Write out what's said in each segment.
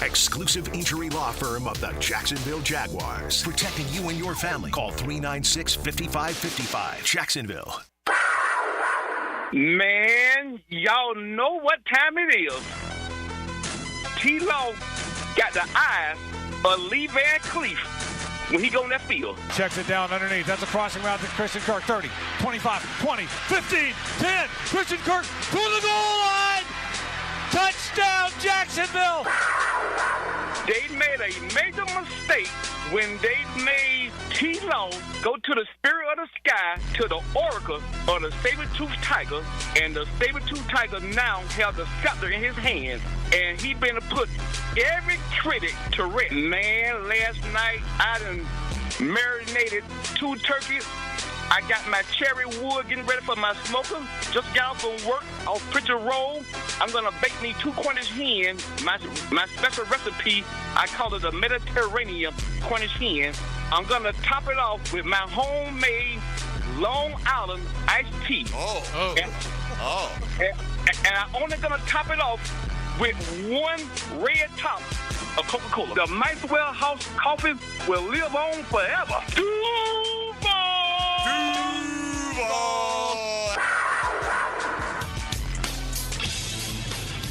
exclusive injury law firm of the Jacksonville Jaguars. Protecting you and your family. Call 396-5555. Jacksonville. Man, y'all know what time it is. T-Law got the eyes of Lee Van Cleef when he go in that field. Checks it down underneath. That's a crossing route to Christian Kirk. 30, 25, 20, 15, 10. Christian Kirk to the goal line. Touchdown, Jacksonville. They made a major mistake when they made T-Law go to the spirit of the sky, to the oracle of the saber-toothed tiger, and the saber-toothed tiger now has the scepter in his hand, and he been to put every critic to rest. Man, last night I done marinated 2 turkeys. I got my cherry wood getting ready for my smoker. Just got off from work, off Pritchard Road. I'm going to bake me 2 Cornish hens. My special recipe, I call it a Mediterranean Cornish hen. I'm going to top it off with my homemade Long Island iced tea. And I'm only going to top it off with 1 red top of Coca-Cola. The Maxwell House coffee will live on forever. Duval!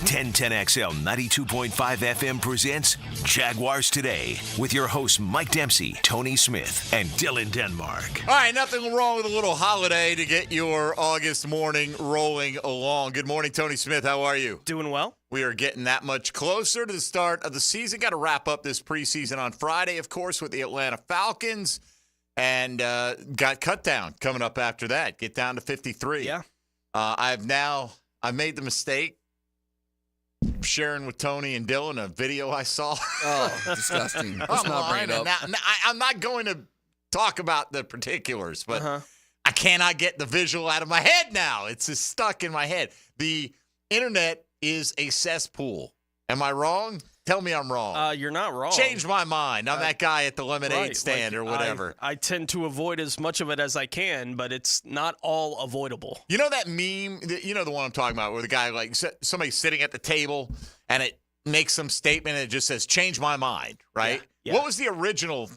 1010XL 92.5 FM presents Jaguars Today with your hosts Mike Dempsey, Tony Smith, and Dylan Denmark. All right, nothing wrong with a little holiday to get your August morning rolling along. Good morning, Tony Smith. How are you? Doing well. We are getting that much closer to the start of the season. Got to wrap up this preseason on Friday, of course, with the Atlanta Falcons. And got cut down coming up after that. Get down to 53. Yeah. I've made the mistake of sharing with Tony and Dylan a video I saw. Oh, disgusting. Let's not bring it up. Now, I'm not going to talk about the particulars, but I cannot get the visual out of my head now. It's just stuck in my head. The internet is a cesspool. Am I wrong? Tell me I'm wrong. You're not wrong. Change my mind. I'm that guy at the lemonade stand or whatever. I tend to avoid as much of it as I can, but it's not all avoidable. You know that meme? You know the one I'm talking about where the guy, like, somebody's sitting at the table and it makes some statement and it just says, change my mind, right? Yeah. What was the original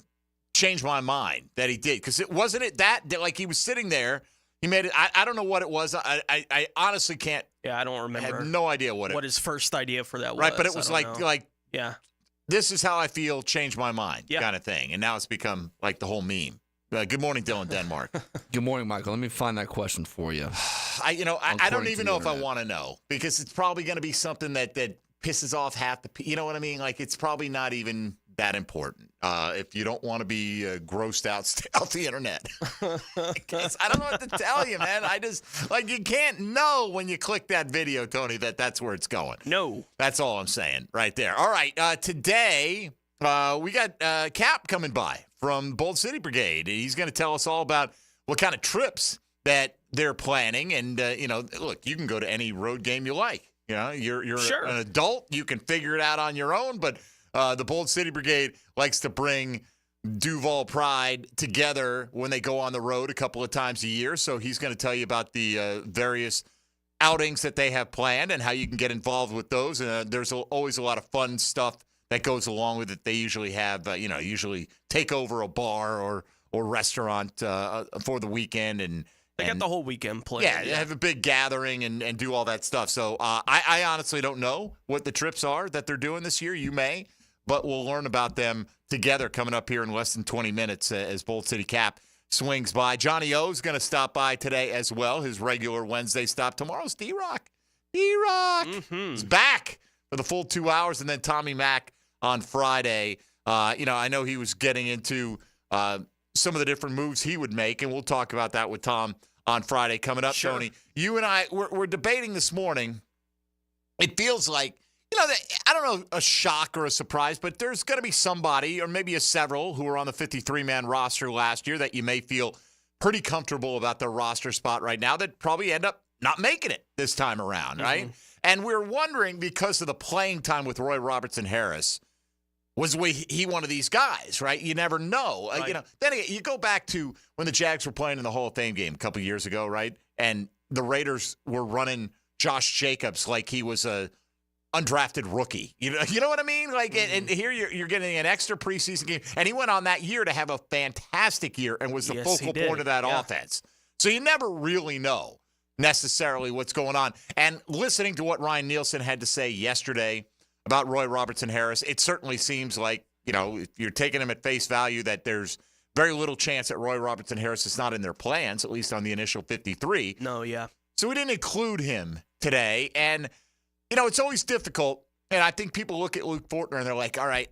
change my mind that he did? Because wasn't it that, like, he was sitting there. He made it. I don't know what it was. I honestly can't. Yeah, I don't remember. I have no idea what his first idea for that was. Right, but it was like yeah, this is how I feel, change my mind Yeah. kind of thing. And now it's become like the whole meme. Good morning, Dylan Denmark. Good morning, Michael. Let me find that question for you. I don't even know if I internet. want to know because it's probably going to be something that pisses off half the people. You know what I mean? Like, it's probably not even that important. If you don't want to be grossed out, stay off the internet. I don't know what to tell you, man. I just, like, you can't know when you click that video, Tony, that's where it's going. No. That's all I'm saying right there. All right, today we got Cap coming by from Bold City Brigade. He's going to tell us all about what kind of trips that they're planning. And, look, you can go to any road game you like. You know, you're Sure. an adult. You can figure it out on your own, but the Bold City Brigade likes to bring Duval Pride together when they go on the road a couple of times a year. So he's going to tell you about the various outings that they have planned and how you can get involved with those. And there's always a lot of fun stuff that goes along with it. They usually have, usually take over a bar or restaurant for the weekend. And They got the whole weekend planned. Yeah, have a big gathering and do all that stuff. So I honestly don't know what the trips are that they're doing this year. You may. But we'll learn about them together coming up here in less than 20 minutes as Bold City Cap swings by. Johnny O's going to stop by today as well, his regular Wednesday stop. Tomorrow's D-Rock. D-Rock is back for the full 2 hours, and then Tommy Mack on Friday. I know he was getting into some of the different moves he would make, and we'll talk about that with Tom on Friday coming up. Sure. Tony, you and I, we're debating this morning. It feels like, I don't know, a shock or a surprise, but there's going to be somebody or maybe several who were on the 53-man roster last year that you may feel pretty comfortable about their roster spot right now that probably end up not making it this time around, right? And we're wondering, because of the playing time with Roy Robertson-Harris, was he one of these guys, right? You never know. Right. Then again, you go back to when the Jags were playing in the Hall of Fame game a couple years ago, right? And the Raiders were running Josh Jacobs like he was a undrafted rookie. You know what I mean? Like, and here you're getting an extra preseason game, and he went on that year to have a fantastic year and was the focal point of that offense. So you never really know necessarily what's going on. And listening to what Ryan Nielsen had to say yesterday about Roy Robertson Harris, it certainly seems like, if you're taking him at face value, that there's very little chance that Roy Robertson Harris is not in their plans, at least on the initial 53. No, yeah. So we didn't include him today. And it's always difficult, and I think people look at Luke Fortner and they're like, all right,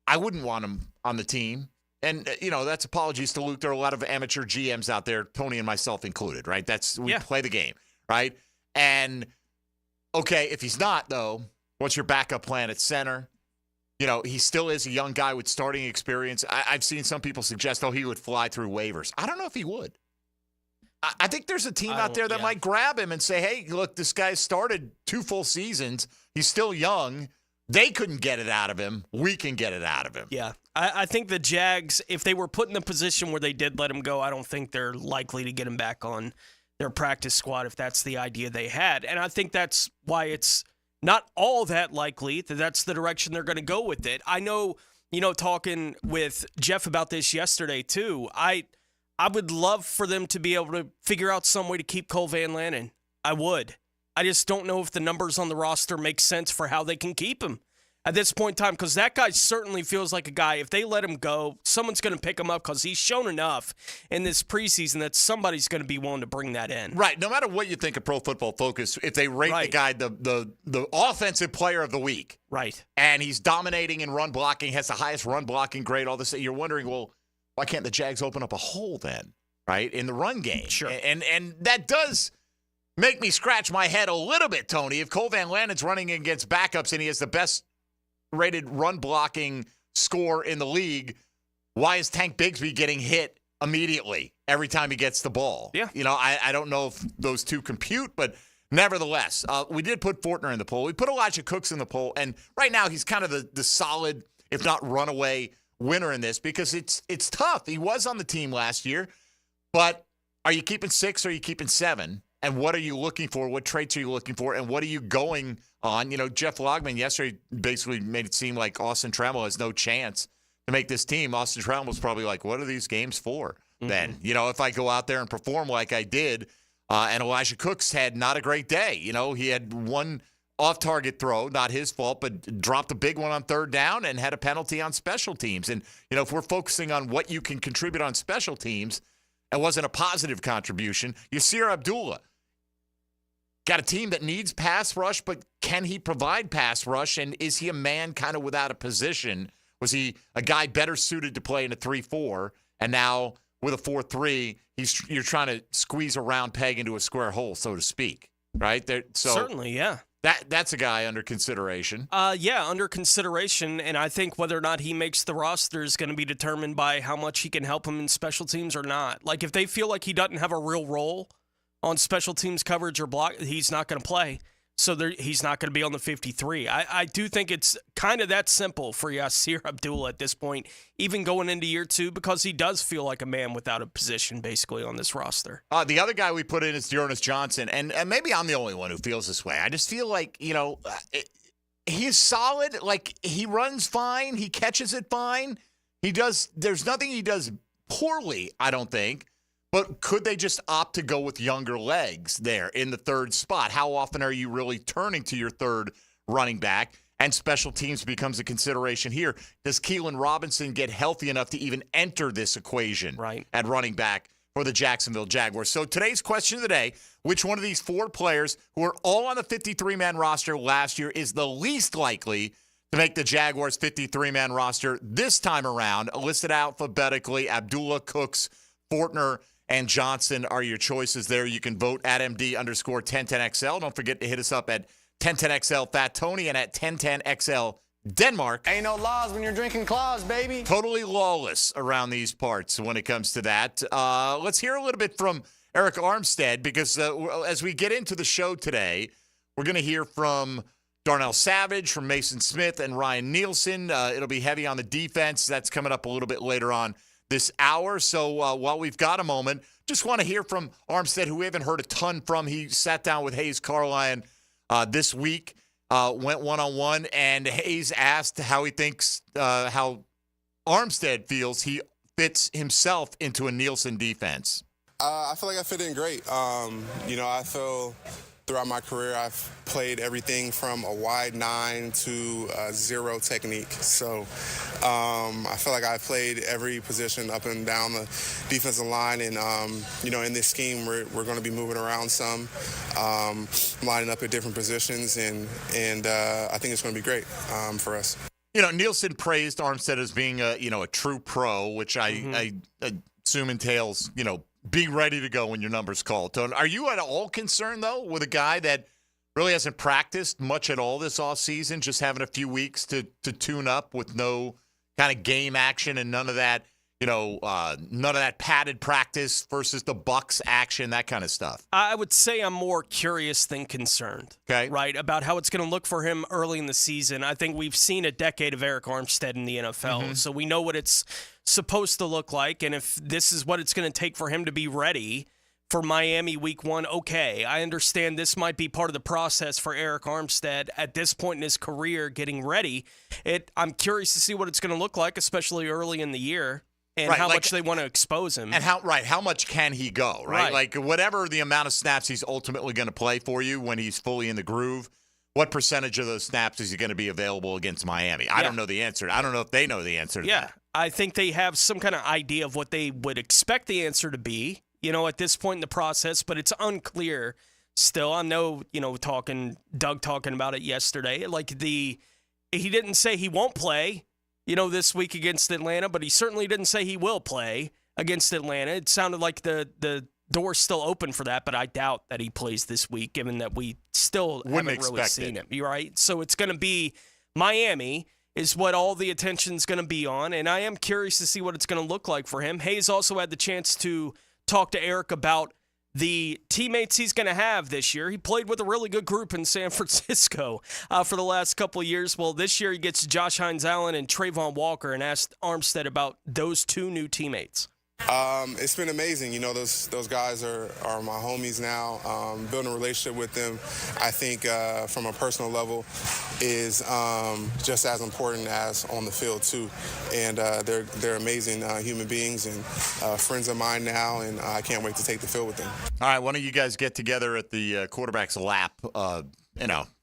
I wouldn't want him on the team. And, that's apologies to Luke. There are a lot of amateur GMs out there, Tony and myself included, right? We play the game, right? And, okay, if he's not, though, what's your backup plan at center? He still is a young guy with starting experience. I've seen some people suggest, he would fly through waivers. I don't know if he would. I think there's a team out there that might grab him and say, hey, look, this guy started 2 full seasons. He's still young. They couldn't get it out of him. We can get it out of him. Yeah. I think the Jags, if they were put in the position where they did let him go, I don't think they're likely to get him back on their practice squad if that's the idea they had. And I think that's why it's not all that likely that that's the direction they're going to go with it. I know, talking with Jeff about this yesterday too, I would love for them to be able to figure out some way to keep Cole Van Lannon. I would. I just don't know if the numbers on the roster make sense for how they can keep him at this point in time, because that guy certainly feels like a guy, if they let him go, someone's going to pick him up because he's shown enough in this preseason that somebody's going to be willing to bring that in. Right. No matter what you think of Pro Football Focus, if they rate the guy the offensive player of the week, right, and he's dominating in run blocking, has the highest run blocking grade, all this, you're wondering, well, why can't the Jags open up a hole then, right, in the run game? Sure. And that does make me scratch my head a little bit, Tony. If Cole Van Lannon's running against backups and he has the best rated run blocking score in the league, why is Tank Bigsby getting hit immediately every time he gets the ball? Yeah. I don't know if those two compute, but nevertheless, we did put Fortner in the poll. We put Elijah Cooks in the poll, and right now he's kind of the solid, if not runaway, winner in this because it's tough. He was on the team last year, but are you keeping 6 or are you keeping 7? And what are you looking for? What traits are you looking for? And what are you going on? Jeff Logman yesterday basically made it seem like Austin Trammell has no chance to make this team. Austin Trammell was probably like, what are these games for then? If I go out there and perform like I did, and Elijah Cooks had not a great day. He had one off-target throw, not his fault, but dropped a big one on 3rd down and had a penalty on special teams. And, if we're focusing on what you can contribute on special teams, it wasn't a positive contribution. Yasir Abdullah got a team that needs pass rush, but can he provide pass rush? And is he a man kind of without a position? Was he a guy better suited to play in a 3-4? And now with a 4-3, you're trying to squeeze a round peg into a square hole, so to speak, right? Certainly, yeah. That's a guy under consideration. Under consideration, and I think whether or not he makes the roster is going to be determined by how much he can help him in special teams or not. Like, if they feel like he doesn't have a real role on special teams coverage or block, he's not going to play. So he's not going to be on the 53. I do think it's kind of that simple for Yasir Abdullah at this point, even going into year 2, because he does feel like a man without a position basically on this roster. The other guy we put in is Jonas Johnson, and maybe I'm the only one who feels this way. I just feel like, he's solid. Like, he runs fine. He catches it fine. There's nothing he does poorly, I don't think. But could they just opt to go with younger legs there in the 3rd spot? How often are you really turning to your 3rd running back? And special teams becomes a consideration here. Does Keelan Robinson get healthy enough to even enter this equation at running back for the Jacksonville Jaguars? So today's question of the day, which one of these 4 players who are all on the 53-man roster last year is the least likely to make the Jaguars 53-man roster this time around? Listed alphabetically, Abdullah, Cooks, Fortner, and Johnson are your choices there. You can vote at MD_1010XL. Don't forget to hit us up at 1010XL Fat Tony and at 1010XL Denmark. Ain't no laws when you're drinking claws, baby. Totally lawless around these parts when it comes to that. Let's hear a little bit from Eric Armstead because as we get into the show today, we're going to hear from Darnell Savage, from Mason Smith, and Ryan Nielsen. It'll be heavy on the defense. That's coming up a little bit later on this hour. So while we've got a moment, just want to hear from Armstead, who we haven't heard a ton from. He sat down with Hayes Carline this week went one-on-one, and Hayes asked how he thinks how Armstead feels he fits himself into a Nielsen defense. I feel like I fit in great. I feel throughout my career I've played everything from a wide 9 to a 0 technique. So I feel like I played every position up and down the defensive line. And, in this scheme, we're going to be moving around some, lining up at different positions. And I think it's going to be great for us. Nielsen praised Armstead as being a true pro, which I assume entails, being ready to go when your number's called. So are you at all concerned, though, with a guy that really hasn't practiced much at all this offseason, just having a few weeks to tune up with no kind of game action and none of that, none of that padded practice versus the Bucs action, that kind of stuff? I would say I'm more curious than concerned, right, about how it's going to look for him early in the season. I think we've seen a decade of Eric Armstead in the NFL, so we know what it's supposed to look like, and if this is what it's going to take for him to be ready for Miami week 1, okay. I understand this might be part of the process for Eric Armstead at this point in his career getting ready. I'm curious to see what it's going to look like, especially early in the year. And how much they want to expose him. And how much can he go, right? Like whatever the amount of snaps he's ultimately going to play for you when he's fully in the groove, what percentage of those snaps is he going to be available against Miami? I don't know the answer. I don't know if they know the answer to that. I think they have some kind of idea of what they would expect the answer to be, at this point in the process, but it's unclear still. I know, Doug talking about it yesterday. He didn't say he won't play, this week against Atlanta, but he certainly didn't say he will play against Atlanta. It sounded like the door's still open for that, but I doubt that he plays this week, given that we still haven't really seen him. You're right. So it's going to be Miami is what all the attention's going to be on, and I am curious to see what it's going to look like for him. Hayes also had the chance to talk to Eric about the teammates he's going to have this year. He played with a really good group in San Francisco for the last couple of years. Well, this year he gets Josh Hines-Allen and Trayvon Walker, and asked Armstead about those 2 new teammates. It's been amazing. Those guys are my homies now. Building a relationship with them, I think, from a personal level, is just as important as on the field too. And they're amazing human beings and friends of mine now, and I can't wait to take the field with them. All right, why don't you guys get together at the quarterback's lap?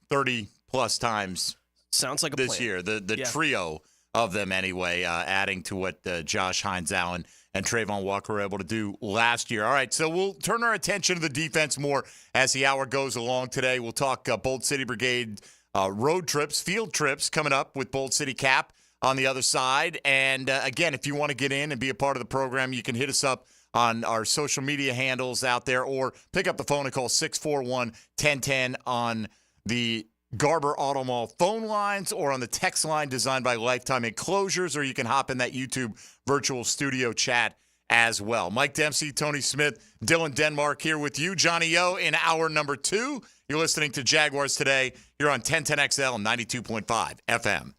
30 plus times. Sounds like a this plan. Year. The trio of them anyway, adding to what Josh Hines-Allen and Trayvon Walker were able to do last year. All right, so we'll turn our attention to the defense more as the hour goes along today. We'll talk Bold City Brigade road trips, field trips coming up with Bold City Cap on the other side. And, again, if you want to get in and be a part of the program, you can hit us up on our social media handles out there, or pick up the phone and call 641-1010 on the Garber Auto Mall phone lines, or on the text line designed by Lifetime Enclosures, or you can hop in that YouTube virtual studio chat as well. Mike Dempsey, Tony Smith, Dylan Denmark here with you. Johnny O in hour number 2. You're listening to Jaguars Today. You're on 1010XL 92.5 FM.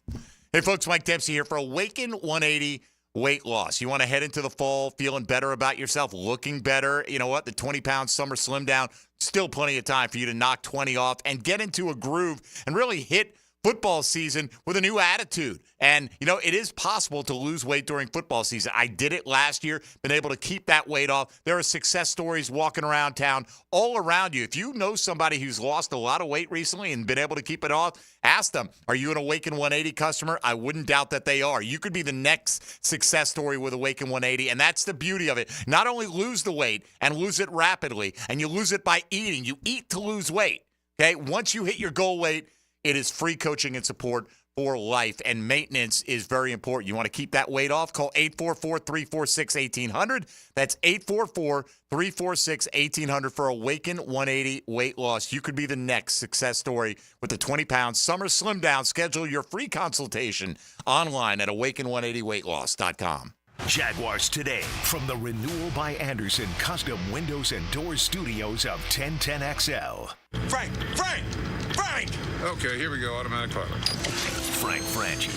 Hey, folks, Mike Dempsey here for Awaken 180 Weight Loss. You want to head into the fall feeling better about yourself, looking better. You know what? The 20-pound summer slim down, still plenty of time for you to knock 20 off and get into a groove and really hit football season with a new attitude. And, it is possible to lose weight during football season. I did it last year, been able to keep that weight off. There are success stories walking around town all around you. If you know somebody who's lost a lot of weight recently and been able to keep it off, ask them, are you an Awaken 180 customer? I wouldn't doubt that they are. You could be the next success story with Awaken 180, and that's the beauty of it. Not only lose the weight and lose it rapidly, and you lose it by eating. You eat to lose weight, okay? Once you hit your goal weight, it is free coaching and support for life, and maintenance is very important. You want to keep that weight off? Call 844-346-1800. That's 844-346-1800 for Awaken 180 Weight Loss. You could be the next success story with the 20-pound summer slim down. Schedule your free consultation online at awaken180weightloss.com. Jaguars Today from the Renewal by Anderson Custom Windows and Doors Studios of 1010XL. Frank! Okay, here we go, automatic pilot. Frank Franchi.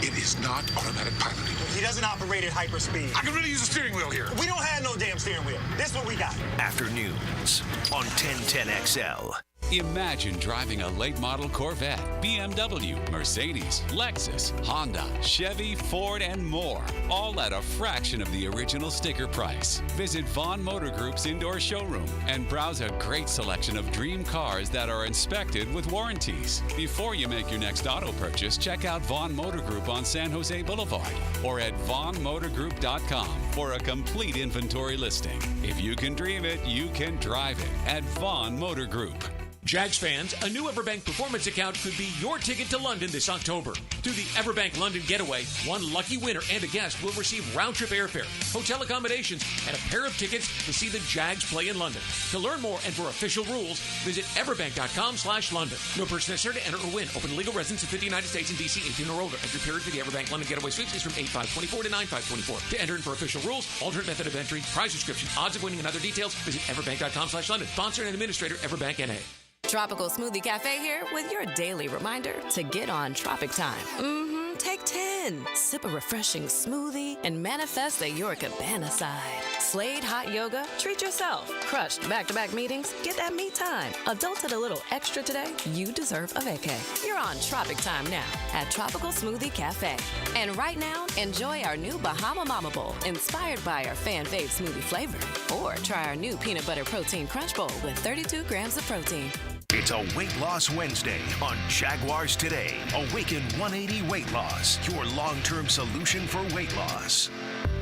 It is not automatic piloting. He doesn't operate at hyperspeed. I can really use a steering wheel here. We don't have no damn steering wheel. This is what we got. Afternoons on 1010XL. Imagine driving a late model Corvette, BMW, Mercedes, Lexus, Honda, Chevy, Ford, and more, all at a fraction of the original sticker price. Visit Vaughn Motor Group's indoor showroom and browse a great selection of dream cars that are inspected with warranties. Before you make your next auto purchase, check out Vaughn Motor Group on San Jose Boulevard or at vaughnmotorgroup.com for a complete inventory listing. If you can dream it, you can drive it at Vaughn Motor Group. Jags fans, a new Everbank Performance account could be your ticket to London this October. Through the Everbank London Getaway, one lucky winner and a guest will receive round-trip airfare, hotel accommodations, and a pair of tickets to see the Jags play in London. To learn more and for official rules, visit everbank.com/London. No person necessary to enter or win. Open to legal residents of 50 United States and D.C. 18 or older. Entry period for the Everbank London Getaway Sweeps is from 8/5/24 to 9/5/24. To enter and for official rules, alternate method of entry, prize description, odds of winning, and other details, visit everbank.com/London. Sponsor and administrator, Everbank N.A. Tropical Smoothie Cafe here with your daily reminder to get on Tropic Time. Take 10. Sip a refreshing smoothie and manifest that you're Cabana side. Slade hot yoga, treat yourself. Crushed back-to-back meetings, get that me time. Adulted a little extra today, you deserve a vacay. You're on Tropic Time now at Tropical Smoothie Cafe. And right now, enjoy our new Bahama Mama Bowl, inspired by our fan fave smoothie flavor. Or try our new Peanut Butter Protein Crunch Bowl with 32 grams of protein. It's a Weight Loss Wednesday on Jaguars Today. Awaken 180 Weight Loss, your long-term solution for weight loss.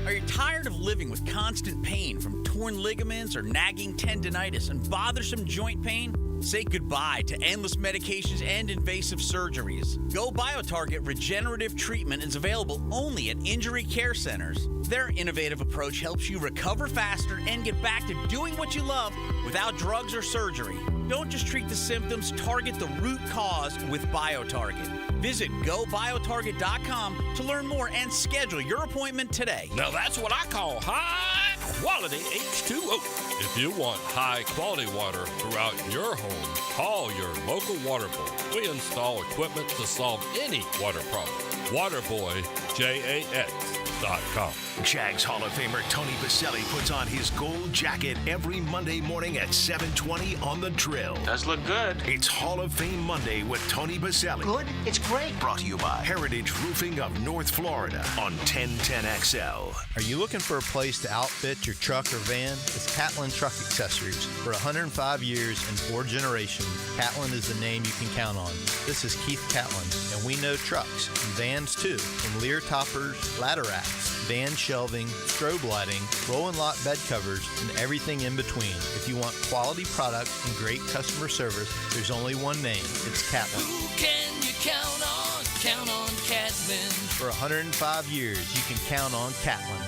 Are you tired of living with constant pain from torn ligaments or nagging tendinitis and bothersome joint pain? Say goodbye to endless medications and invasive surgeries. Go BioTarget Regenerative Treatment is available only at injury care centers. Their innovative approach helps you recover faster and get back to doing what you love without drugs or surgery. Don't just treat the symptoms, target the root cause with BioTarget. Visit GoBioTarget.com to learn more and schedule your appointment today. Now that's what I call high-quality H2O. If you want high-quality water throughout your home, call your local water boy. We install equipment to solve any water problem. WaterBoyJAX.com. Jags Hall of Famer Tony Baselli puts on his gold jacket every Monday morning at 7:20 on The Drill. Does look good. It's Hall of Fame Monday with Tony Baselli. Good? It's great. Brought to you by Heritage Roofing of North Florida on 1010XL. Are you looking for a place to outfit your truck or van? It's Catlin Truck Accessories. For 105 years and 4 generations, Catlin is the name you can count on. This is Keith Catlin, and we know trucks and vans too, from Lear toppers, ladder racks, van shelving, strobe lighting, roll and lock bed covers, and everything in between. If you want quality product and great customer service, there's only one name. It's Catlin. Who can you count on? Count on Catlin. For 105 years, you can count on Catlin.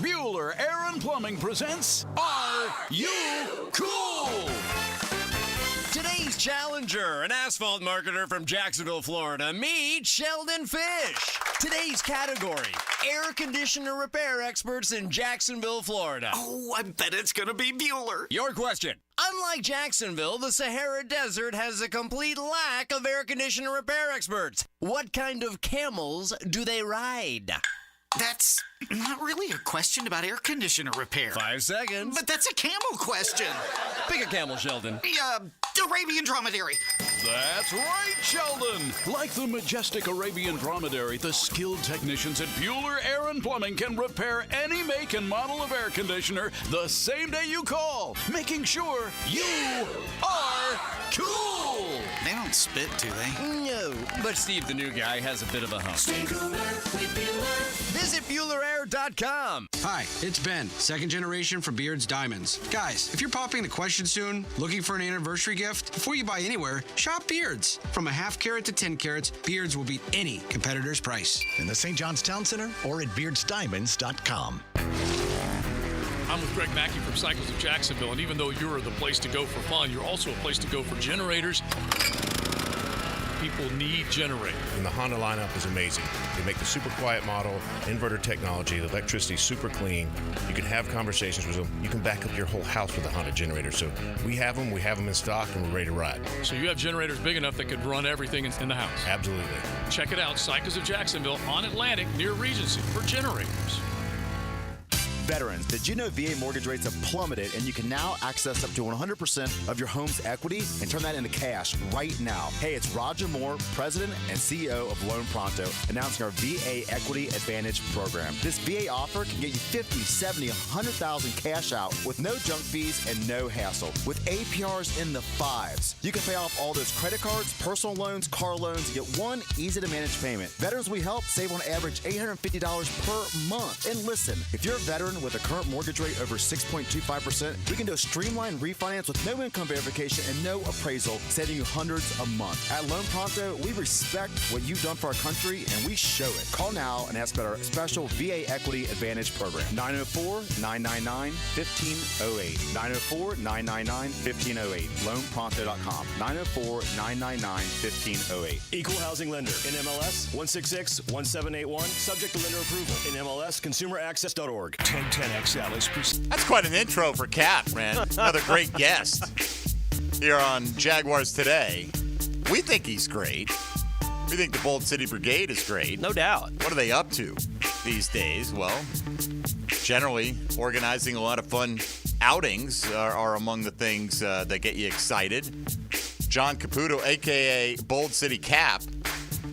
Bueller Air and Plumbing presents Are You Cool? Today's challenger, an asphalt marketer from Jacksonville, Florida. Meet Sheldon Fish. Today's category, air conditioner repair experts in Jacksonville, Florida. Oh, I bet it's going to be Bueller. Your question. Unlike Jacksonville, the Sahara Desert has a complete lack of air conditioner repair experts. What kind of camels do they ride? That's not really a question about air conditioner repair. 5 seconds. But that's a camel question. Pick a camel, Sheldon. The Arabian dromedary. That's right, Sheldon. Like the majestic Arabian dromedary, the skilled technicians at Bueller Air and Plumbing can repair any make and model of air conditioner the same day you call, making sure you are cool. They don't spit, do they? No, but Steve, the new guy, has a bit of a hump. Stay cooler with Bueller. Visit BuellerAir.com. Hi, it's Ben, second generation from Beard's Diamonds. Guys, if you're popping the question soon, looking for an anniversary gift, before you buy anywhere, shop Beard's. From a half carat to 10 carats, Beard's will beat any competitor's price. In the St. John's Town Center or at beardsdiamonds.com. I'm with Greg Mackey from Cycles of Jacksonville, and even though you're the place to go for fun, you're also a place to go for generators. People need generators. And the Honda lineup is amazing. They make the super quiet model, inverter technology, the electricity's super clean. You can have conversations with them. You can back up your whole house with a Honda generator. So we have them in stock, and we're ready to ride. So you have generators big enough that could run everything in the house? Absolutely. Check it out, Cycles of Jacksonville on Atlantic near Regency for generators. Veterans, did you know VA mortgage rates have plummeted and you can now access up to 100% of your home's equity and turn that into cash right now? Hey, it's Roger Moore, President and CEO of Loan Pronto, announcing our VA Equity Advantage program. This VA offer can get you $50, $70, $100,000 cash out with no junk fees and no hassle. With APRs in the 5s, you can pay off all those credit cards, personal loans, car loans, and get one easy-to-manage payment. Veterans we help save on average $850 per month. And listen, if you're a veteran with a current mortgage rate over 6.25%, we can do a streamlined refinance with no income verification and no appraisal, saving you hundreds a month. At Loan Pronto, we respect what you've done for our country, and we show it. Call now and ask about our special VA Equity Advantage program. 904-999-1508. 904-999-1508. LoanPronto.com. 904-999-1508. Equal housing lender. NMLS 166-1781. Subject to lender approval. NMLS ConsumerAccess.org. 1010XL is That's quite an intro for Cap, man. Another great guest here on Jaguars Today. We think he's great. We think the Bold City Brigade is great. No doubt. What are they up to these days? Well, generally organizing a lot of fun outings are among the things that get you excited. John Caputo, a.k.a. Bold City Cap.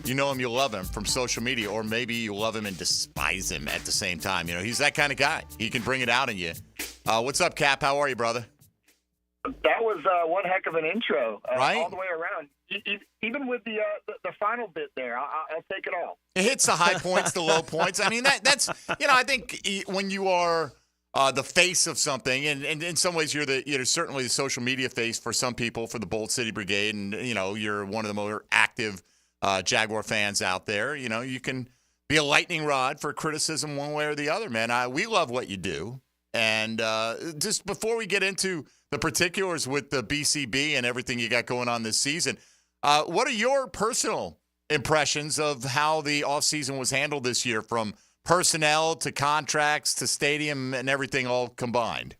You know him, you love him from social media, or maybe you love him and despise him at the same time. You know, he's that kind of guy. He can bring it out in you. What's up, Cap? How are you, brother? That was one heck of an intro, right? All the way around. Even with the final bit there, I'll take it all. It hits the high points, the low points. I mean, that's I think when you are the face of something, and in some ways you're certainly the social media face for some people for the Bold City Brigade, and you're one of the more active Jaguar fans out there. You can be a lightning rod for criticism one way or the other, man. We love what you do, and just before we get into the particulars with the BCB and everything you got going on this season, what are your personal impressions of how the offseason was handled this year, from personnel to contracts to stadium and everything all combined?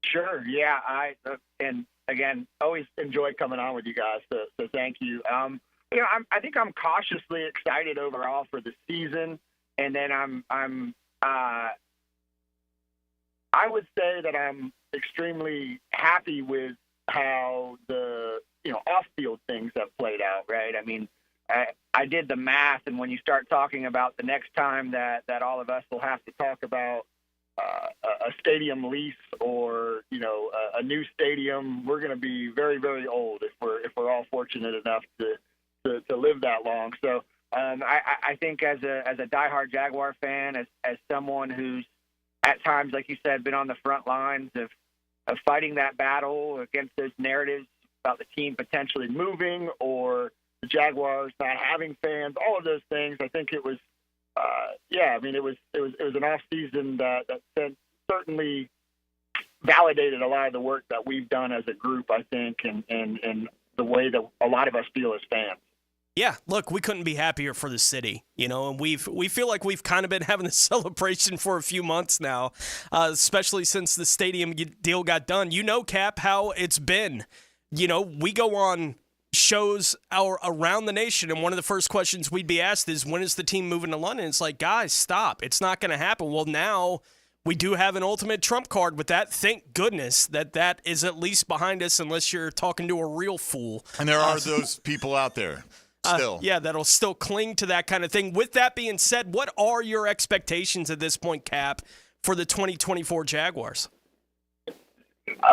Sure. Yeah. And again, always enjoy coming on with you guys. So thank you. I think I'm cautiously excited overall for the season, and then I would say that I'm extremely happy with how the off-field things have played out. Right. I mean, I did the math, and when you start talking about the next time that all of us will have to talk about a stadium lease or a new stadium, we're going to be very, very old if we're all fortunate enough to live that long. So I think as a diehard Jaguar fan, as someone who's at times, like you said, been on the front lines of fighting that battle against those narratives about the team potentially moving or the Jaguars not having fans, all of those things, I think it was, it was an off season that certainly validated a lot of the work that we've done as a group, I think, and the way that a lot of us feel as fans. Yeah, look, we couldn't be happier for the city, and we feel like we've kind of been having a celebration for a few months now, especially since the stadium deal got done. Cap, how it's been. We go on shows around the nation, and one of the first questions we'd be asked is, when is the team moving to London? It's like, guys, stop. It's not going to happen. Well, now we do have an ultimate trump card with that. Thank goodness that is at least behind us, unless you're talking to a real fool. And there are those people out there. Still. That'll still cling to that kind of thing. With that being said, what are your expectations at this point, Cap, for the 2024 Jaguars?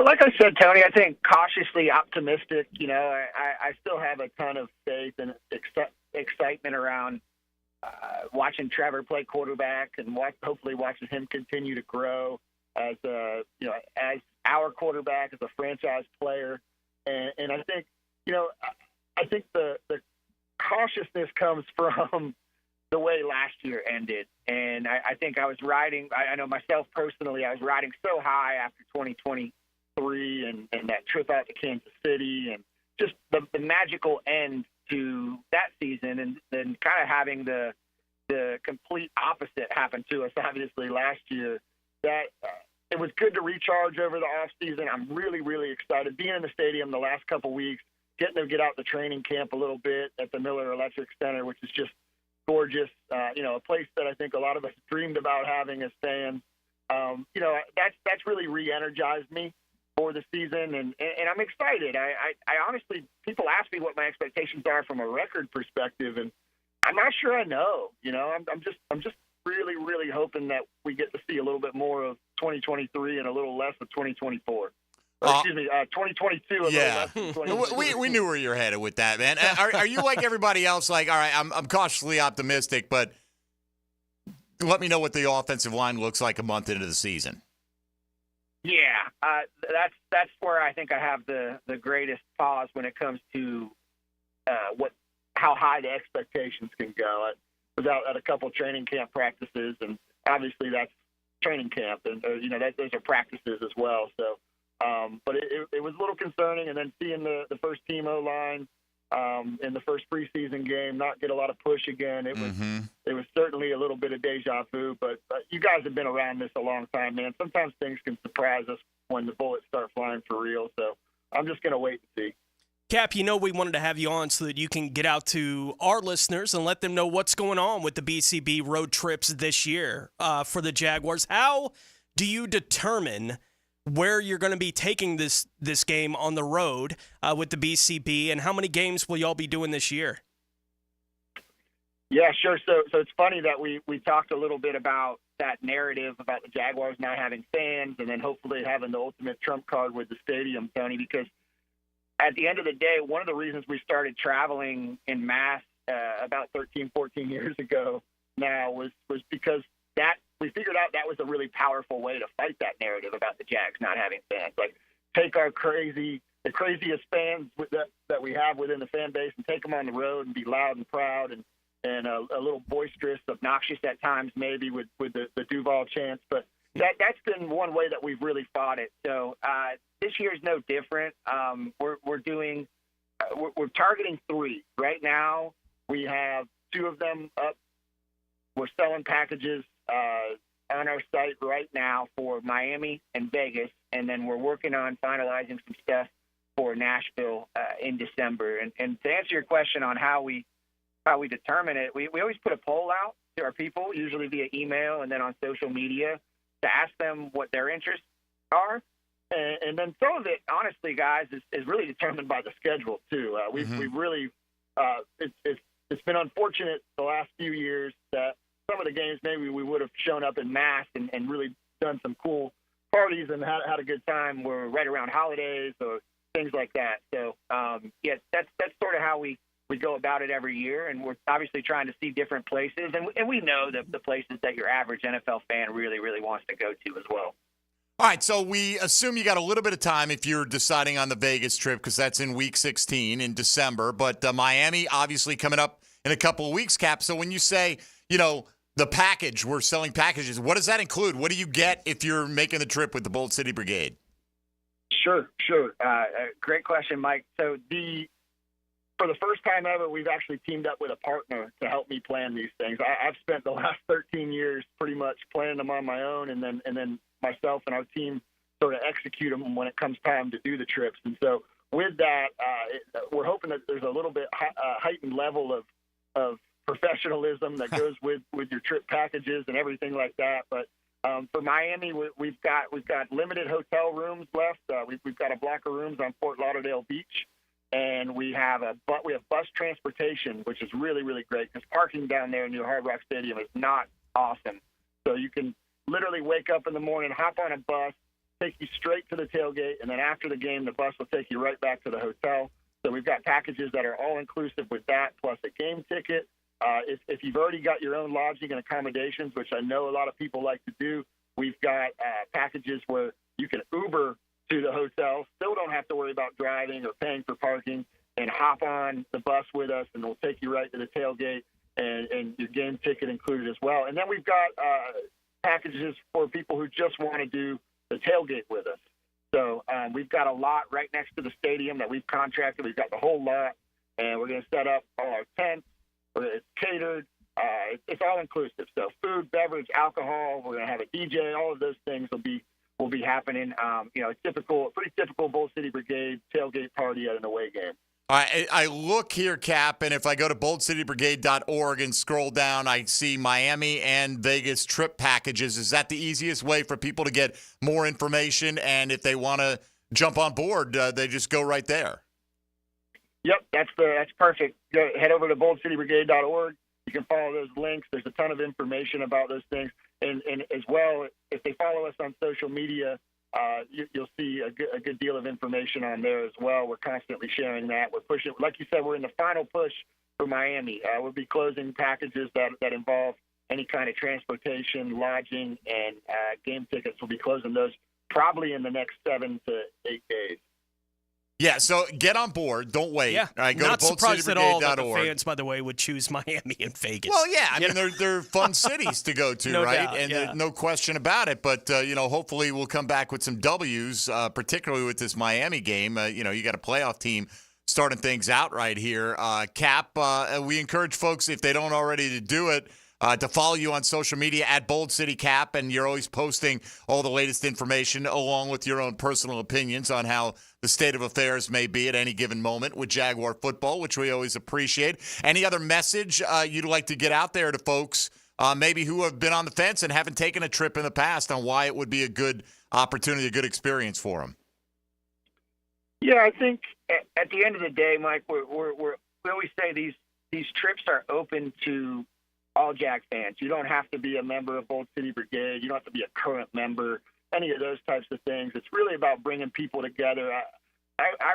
Like I said, Tony, I think cautiously optimistic. I still have a ton of faith and excitement around watching Trevor play quarterback and hopefully watching him continue to grow as as our quarterback, as a franchise player. And I think, I think the cautiousness comes from the way last year ended. And I think I was I know myself personally, I was riding so high after 2023 and that trip out to Kansas City and just the magical end to that season, and then kind of having the complete opposite happen to us, obviously, last year. That it was good to recharge over the off season. I'm really, really excited. Being in the stadium the last couple weeks, getting to get out to training camp a little bit at the Miller Electric Center, which is just gorgeous. A place that I think a lot of us dreamed about having as fans. That's really re-energized me for the season, and I'm excited. I honestly, people ask me what my expectations are from a record perspective, and I'm not sure I know. I'm just really, really hoping that we get to see a little bit more of 2023 and a little less of 2024. 2022. Yeah, we knew where you're headed with that, man. Are you like everybody else? Like, all right, I'm cautiously optimistic, but let me know what the offensive line looks like a month into the season. Yeah, that's where I think I have the greatest pause when it comes to how high the expectations can go. I was out at a couple training camp practices, and obviously that's training camp, and those are practices as well. So. But it was a little concerning, and then seeing the first team O-line in the first preseason game not get a lot of push again, it was certainly a little bit of deja vu. But you guys have been around this a long time, man. Sometimes things can surprise us when the bullets start flying for real. So I'm just going to wait and see. Cap, we wanted to have you on so that you can get out to our listeners and let them know what's going on with the BCB road trips this year for the Jaguars. How do you determine where you're going to be taking this game on the road with the BCB, and how many games will y'all be doing this year? Yeah, sure. So it's funny that we talked a little bit about that narrative about the Jaguars now having fans and then hopefully having the ultimate trump card with the stadium, Tony, because at the end of the day, one of the reasons we started traveling en masse about 13, 14 years ago now was because that we figured out that was a really powerful way to fight that narrative about the Jags not having fans. Like, take the craziest fans that we have within the fan base and take them on the road and be loud and proud and a little boisterous, obnoxious at times maybe with the Duval chants. But that's been one way that we've really fought it. So this year's no different. We're targeting 3. Right now we have 2 of them up. We're selling packages on our site right now for Miami and Vegas, and then we're working on finalizing some stuff for Nashville in December. And to answer your question on how we determine it, we always put a poll out to our people, usually via email and then on social media, to ask them what their interests are. And then some of it, honestly, guys, is really determined by the schedule too. We've really it's been unfortunate the last few years that some of the games maybe we would have shown up in mass and really done some cool parties and had a good time were right around holidays or things like that. So, that's sort of how we go about it every year, and we're obviously trying to see different places, and we know the places that your average NFL fan really, really wants to go to as well. All right, so we assume you got a little bit of time if you're deciding on the Vegas trip because that's in Week 16 in December, but Miami obviously coming up in a couple of weeks, Cap. So when you say, the package, we're selling packages, what does that include? What do you get if you're making the trip with the Bold City Brigade? Sure. Great question, Mike. So for the first time ever, we've actually teamed up with a partner to help me plan these things. I've spent the last 13 years pretty much planning them on my own, and then myself and our team sort of execute them when it comes time to do the trips. And so with that, we're hoping that there's a little bit heightened level of professionalism that goes with your trip packages and everything like that. But for Miami, we've got limited hotel rooms left. We've got a block of rooms on Fort Lauderdale Beach, and we have bus transportation, which is really, really great because parking down there near Hard Rock Stadium is not awesome. So you can literally wake up in the morning, hop on a bus, take you straight to the tailgate, and then after the game, the bus will take you right back to the hotel. So we've got packages that are all inclusive with that, plus a game ticket. If you've already got your own lodging and accommodations, which I know a lot of people like to do, we've got packages where you can Uber to the hotel, still don't have to worry about driving or paying for parking, and hop on the bus with us, and we'll take you right to the tailgate and your game ticket included as well. And then we've got packages for people who just want to do the tailgate with us. So we've got a lot right next to the stadium that we've contracted. We've got the whole lot, and we're going to set up all our tents. It's catered. It's all inclusive. So food, beverage, alcohol. We're going to have a DJ. All of those things will be happening. Pretty typical Bold City Brigade tailgate party at an away game. I look here, Cap, and if I go to boldcitybrigade.org and scroll down, I see Miami and Vegas trip packages. Is that the easiest way for people to get more information? And if they want to jump on board, they just go right there. Yep, that's perfect. Head over to boldcitybrigade.org. You can follow those links. There's a ton of information about those things. And as well, if they follow us on social media, you'll see a good deal of information on there as well. We're constantly sharing that. We're pushing, like you said, we're in the final push for Miami. We'll be closing packages that involve any kind of transportation, lodging, and game tickets. We'll be closing those probably in the next 7 to 8 days. Yeah, so get on board. Don't wait. Yeah, all right, go not to surprised at all that the boldcitybrigade.org. fans, by the way, would choose Miami and Vegas. Well, yeah, I mean, they're fun cities to go to, No right? doubt, And yeah. there's no question about it. But, hopefully we'll come back with some W's, particularly with this Miami game. You got a playoff team starting things out right here. Cap, we encourage folks, if they don't already, to do it, to follow you on social media at Bold City Cap, and you're always posting all the latest information along with your own personal opinions on how the state of affairs may be at any given moment with Jaguar football, which we always appreciate. Any other message you'd like to get out there to folks maybe who have been on the fence and haven't taken a trip in the past on why it would be a good opportunity, a good experience for them? Yeah, I think at the end of the day, Mike, we always say these trips are open to all Jag fans. You don't have to be a member of Bold City Brigade. You don't have to be a current member, any of those types of things. It's really about bringing people together. I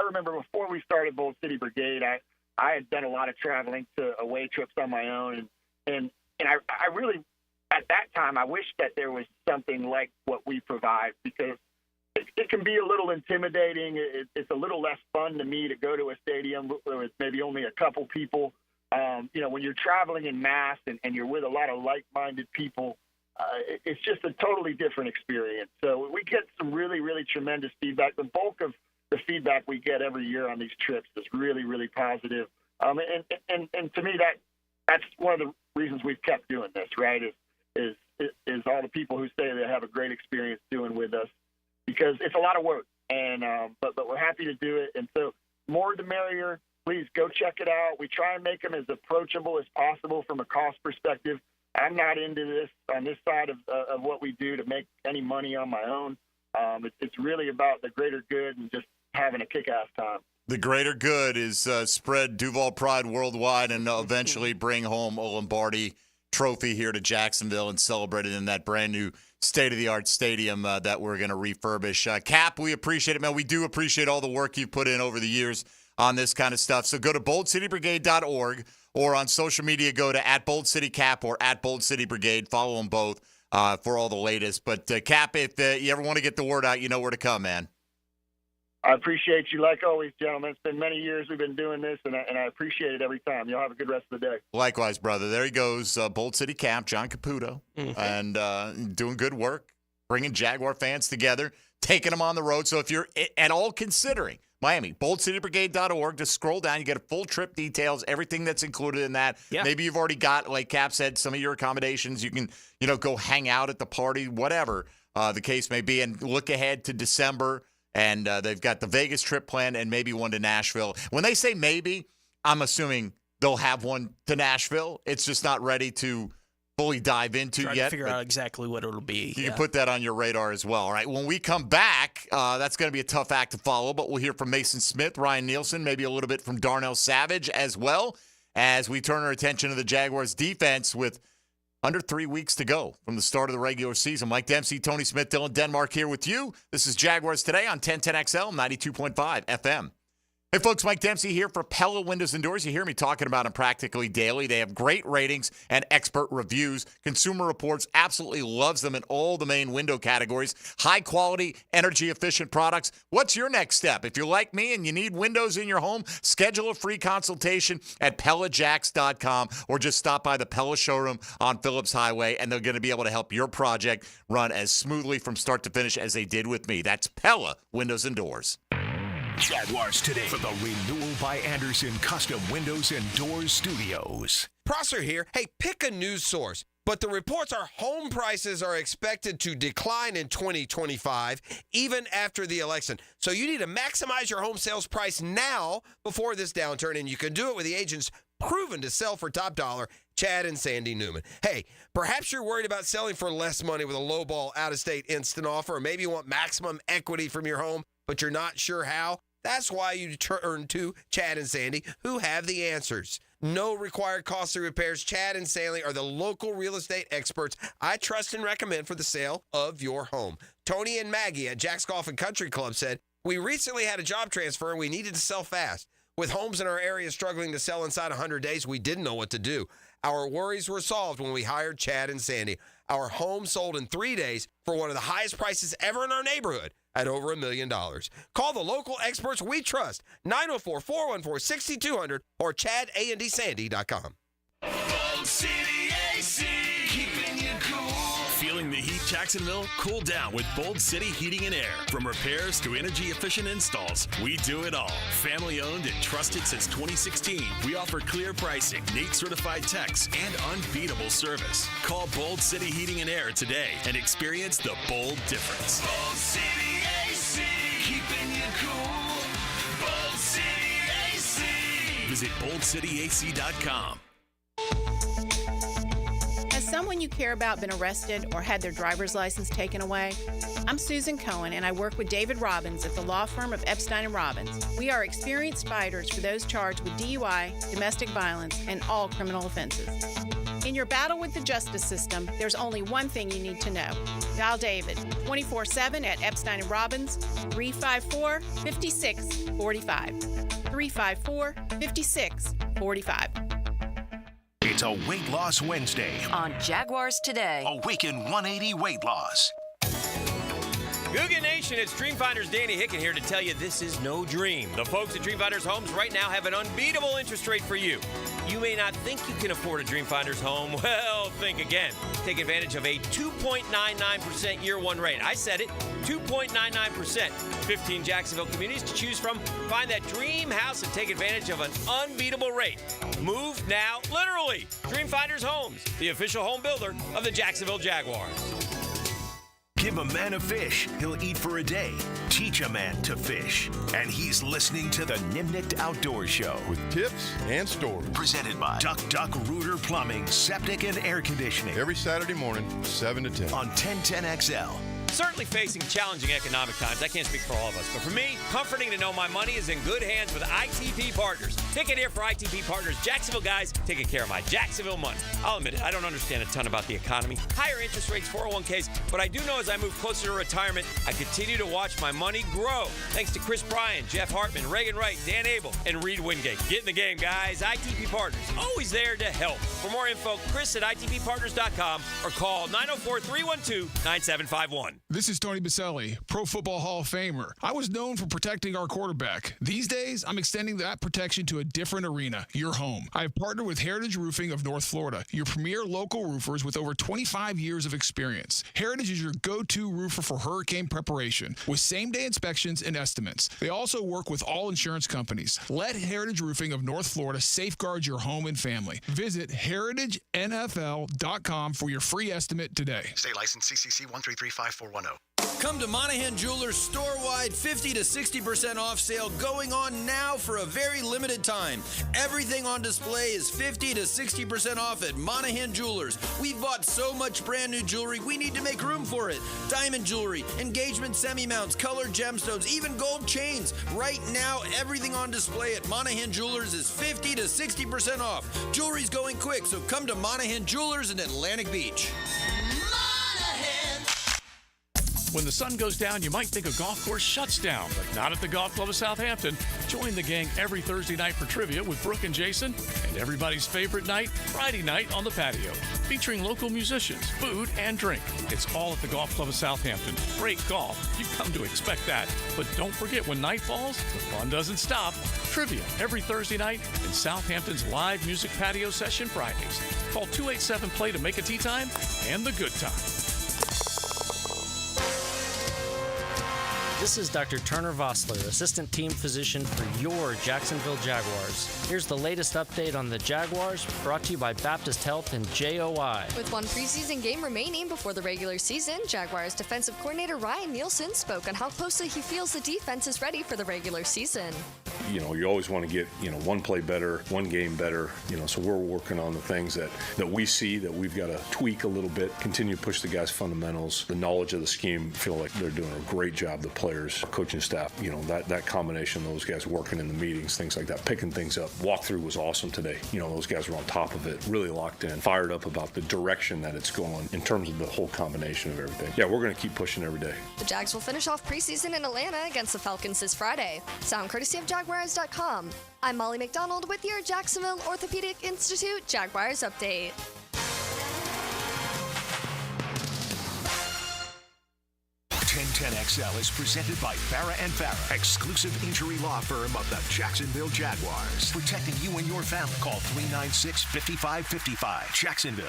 remember before we started Bold City Brigade, I had done a lot of traveling to away trips on my own. And I really, at that time, I wish that there was something like what we provide, because it can be a little intimidating. It's a little less fun to me to go to a stadium with maybe only a couple people. When you're traveling in mass and you're with a lot of like-minded people, it's just a totally different experience. So we get some really, really tremendous feedback. The bulk of the feedback we get every year on these trips is really, really positive. And to me, that's one of the reasons we've kept doing this, right, is all the people who say they have a great experience doing with us, because it's a lot of work. And but we're happy to do it. And so more the merrier. Please go check it out. We try and make them as approachable as possible from a cost perspective. I'm not into this on this side of what we do to make any money on my own. It's really about the greater good and just having a kick-ass time. The greater good is spread Duval pride worldwide and eventually bring home a Lombardi trophy here to Jacksonville and celebrate it in that brand new state-of-the-art stadium that we're going to refurbish. Cap, we appreciate it, man. We do appreciate all the work you've put in over the years on this kind of stuff. So go to boldcitybrigade.org, or on social media, go to @BoldCityCap or @BoldCityBrigade. Follow them both for all the latest. But Cap, if you ever want to get the word out, you know where to come, man. I appreciate you, like always, gentlemen. It's been many years we've been doing this, and I appreciate it every time. Y'all have a good rest of the day. Likewise, brother. There he goes, Bold City Cap, John Caputo, and doing good work, bringing Jaguar fans together, taking them on the road. So if you're at all considering Miami, boldcitybrigade.org. Just scroll down. You get a full trip details, everything that's included in that. Yeah. Maybe you've already got, like Cap said, some of your accommodations. You can, go hang out at the party, whatever the case may be, and look ahead to December. And they've got the Vegas trip planned and maybe one to Nashville. When they say maybe, I'm assuming they'll have one to Nashville. It's just not ready to fully dive into Trying yet. to figure out exactly what it'll be. You can put that on your radar as well. All right, when we come back, that's going to be a tough act to follow, but we'll hear from Mason Smith, Ryan Nielsen, maybe a little bit from Darnell Savage as well, as we turn our attention to the Jaguars defense with under 3 weeks to go from the start of the regular season. Mike Dempsey, Tony Smith, Dylan Denmark here with you. This is Jaguars Today on 1010XL, 92.5 FM. Hey, folks, Mike Dempsey here for Pella Windows and Doors. You hear me talking about them practically daily. They have great ratings and expert reviews. Consumer Reports absolutely loves them in all the main window categories. High-quality, energy-efficient products. What's your next step? If you're like me and you need windows in your home, schedule a free consultation at PellaJacks.com or just stop by the Pella showroom on Phillips Highway, and they're going to be able to help your project run as smoothly from start to finish as they did with me. That's Pella Windows and Doors. Jaguars Today for the Renewal by Anderson Custom Windows and Doors Studios. Prosser here. Hey, pick a news source. But the reports are home prices are expected to decline in 2025, even after the election. So you need to maximize your home sales price now before this downturn, and you can do it with the agents proven to sell for top dollar, Chad and Sandy Newman. Hey, perhaps you're worried about selling for less money with a lowball out-of-state instant offer, or maybe you want maximum equity from your home, but you're not sure how. That's why you turn to Chad and Sandy, who have the answers. No required costly repairs. Chad and Sandy are the local real estate experts I trust and recommend for the sale of your home. Tony and Maggie at Jack's Golf and Country Club said, "We recently had a job transfer and we needed to sell fast. With homes in our area struggling to sell inside 100 days, we didn't know what to do. Our worries were solved when we hired Chad and Sandy. Our home sold in 3 days for one of the highest prices ever in our neighborhood at over $1 million. Call the local experts we trust, 904-414-6200 or ChadAndDSandy.com. Bold City AC, keeping you cool. Feeling the heat, Jacksonville? Cool down with Bold City Heating and Air. From repairs to energy-efficient installs, we do it all. Family-owned and trusted since 2016, we offer clear pricing, NATE-certified techs, and unbeatable service. Call Bold City Heating and Air today and experience the bold difference. Bold City AC, keeping you cool. Bold City AC. Visit boldcityac.com. Has someone you care about been arrested or had their driver's license taken away? I'm Susan Cohen, and I work with David Robbins at the law firm of Epstein & Robbins. We are experienced fighters for those charged with DUI, domestic violence, and all criminal offenses. In your battle with the justice system, there's only one thing you need to know. Dial David 24/7 at Epstein & Robbins, 354-5645. 354-5645. It's a Weight Loss Wednesday On Jaguars Today. Awaken 180 Weight Loss. Googan Nation, it's Dreamfinders Danny Hicken here to tell you this is no dream. The folks at Dreamfinders Homes right now have an unbeatable interest rate for you. You may not think you can afford a Dreamfinders home. Well, think again. Take advantage of a 2.99% year one rate. I said it, 2.99%. 15 Jacksonville communities to choose from. Find that dream house and take advantage of an unbeatable rate. Move now, literally. Dreamfinders Homes, the official home builder of the Jacksonville Jaguars. Give a man a fish, he'll eat for a day. Teach a man to fish. And he's listening to the Nimnicht Outdoors Show. With tips and stories. Presented by Duck Duck Rooter Plumbing, Septic and Air Conditioning. Every Saturday morning, 7 to 10. On 1010XL. Certainly facing challenging economic times. I can't speak for all of us. But for me, comforting to know my money is in good hands with ITP Partners. Ticket here for ITP Partners. Jacksonville guys taking care of my Jacksonville money. I'll admit it, I don't understand a ton about the economy. Higher interest rates, 401ks. But I do know as I move closer to retirement, I continue to watch my money grow. Thanks to Chris Bryan, Jeff Hartman, Reagan Wright, Dan Abel, and Reed Wingate. Get in the game, guys. ITP Partners. Always there to help. For more info, Chris at ITPPartners.com or call 904-312-9751. This is Tony Baselli, Pro Football Hall of Famer. I was known for protecting our quarterback. These days, I'm extending that protection to a different arena, your home. I have partnered with Heritage Roofing of North Florida, your premier local roofers with over 25 years of experience. Heritage is your go-to roofer for hurricane preparation, with same-day inspections and estimates. They also work with all insurance companies. Let Heritage Roofing of North Florida safeguard your home and family. Visit heritagenfl.com for your free estimate today. State license CCC 1335410. Come to Monahan Jewelers store-wide 50 to 60% off sale going on now for a very limited time. Everything on display is 50 to 60% off at Monahan Jewelers. We've bought so much brand new jewelry, we need to make room for it. Diamond jewelry, engagement semi-mounts, colored gemstones, even gold chains. Right now, everything on display at Monahan Jewelers is 50 to 60% off. Jewelry's going quick, so come to Monahan Jewelers in Atlantic Beach. When the sun goes down, you might think a golf course shuts down, but not at the Golf Club of Southampton. Join the gang every Thursday night for trivia with Brooke and Jason, and everybody's favorite night, Friday night on the patio, featuring local musicians, food, and drink. It's all at the Golf Club of Southampton. Great golf. You've come to expect that. But don't forget, when night falls, the fun doesn't stop. Trivia every Thursday night in Southampton's live music patio session Fridays. Call 287-PLAY to make a tee time and the good time. This is Dr. Turner Vossler, Assistant Team Physician for your Jacksonville Jaguars. Here's the latest update on the Jaguars, brought to you by Baptist Health and JOI. With one preseason game remaining before the regular season, Jaguars defensive coordinator Ryan Nielsen spoke on how closely he feels the defense is ready for the regular season. You know, you always want to get, one play better, one game better, so we're working on the things that we see that we've got to tweak a little bit, continue to push the guys' fundamentals, the knowledge of the scheme, feel like they're doing a great job, the players, coaching staff, that combination, those guys working in the meetings, things like that, picking things up. Walkthrough was awesome today. Those guys were on top of it, really locked in, fired up about the direction that it's going in terms of the whole combination of everything. Yeah, we're going to keep pushing every day. The Jags will finish off preseason in Atlanta against the Falcons this Friday. Sound courtesy of Jaguars.com. I'm Molly McDonald with your Jacksonville Orthopedic Institute Jaguars update. XL is presented by Farah & Farah, exclusive injury law firm of the Jacksonville Jaguars. Protecting you and your family. Call 396-5555. Jacksonville.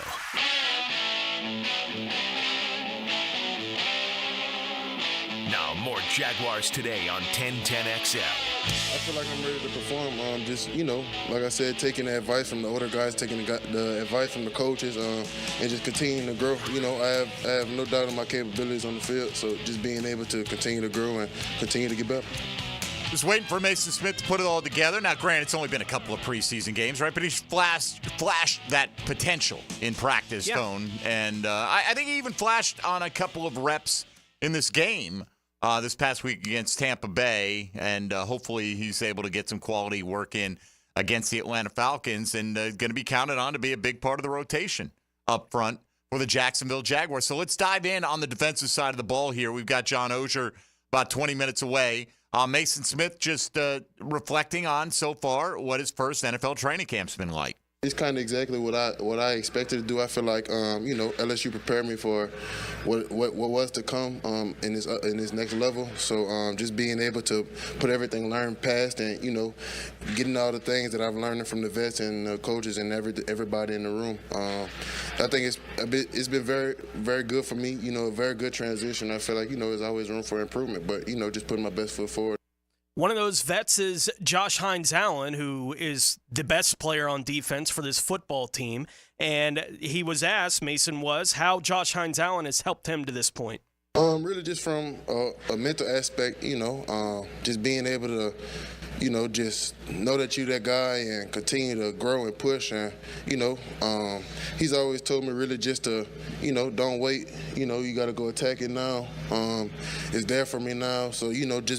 Now more Jaguars Today on 1010XL. I feel like I'm ready to perform. Like I said, taking the advice from the older guys, taking the advice from the coaches, and just continuing to grow. I have no doubt in my capabilities on the field, so just being able to continue to grow and continue to get better. Just waiting for Mason Smith to put it all together. Now, granted, it's only been a couple of preseason games, right? But he's flashed that potential in practice, Stone. And I think he even flashed on a couple of reps in this game this past week against Tampa Bay. And hopefully he's able to get some quality work in against the Atlanta Falcons and going to be counted on to be a big part of the rotation up front for the Jacksonville Jaguars. So let's dive in on the defensive side of the ball here. We've got John Oehser about 20 minutes away. Mason Smith just reflecting on so far what his first NFL training camp's been like. It's kind of exactly what I expected to do. I feel like LSU prepared me for what was to come in this next level. So just being able to put everything learned past and getting all the things that I've learned from the vets and the coaches and everybody in the room. I think it's been very, very good for me. A very good transition. I feel like there's always room for improvement, but just putting my best foot forward. One of those vets is Josh Hines-Allen, who is the best player on defense for this football team. And he was asked, Mason was, how Josh Hines-Allen has helped him to this point. Really just from a mental aspect, just being able to, just know that you're that guy and continue to grow and push. And, he's always told me really just to, don't wait. You got to go attack it now. It's there for me now. So, just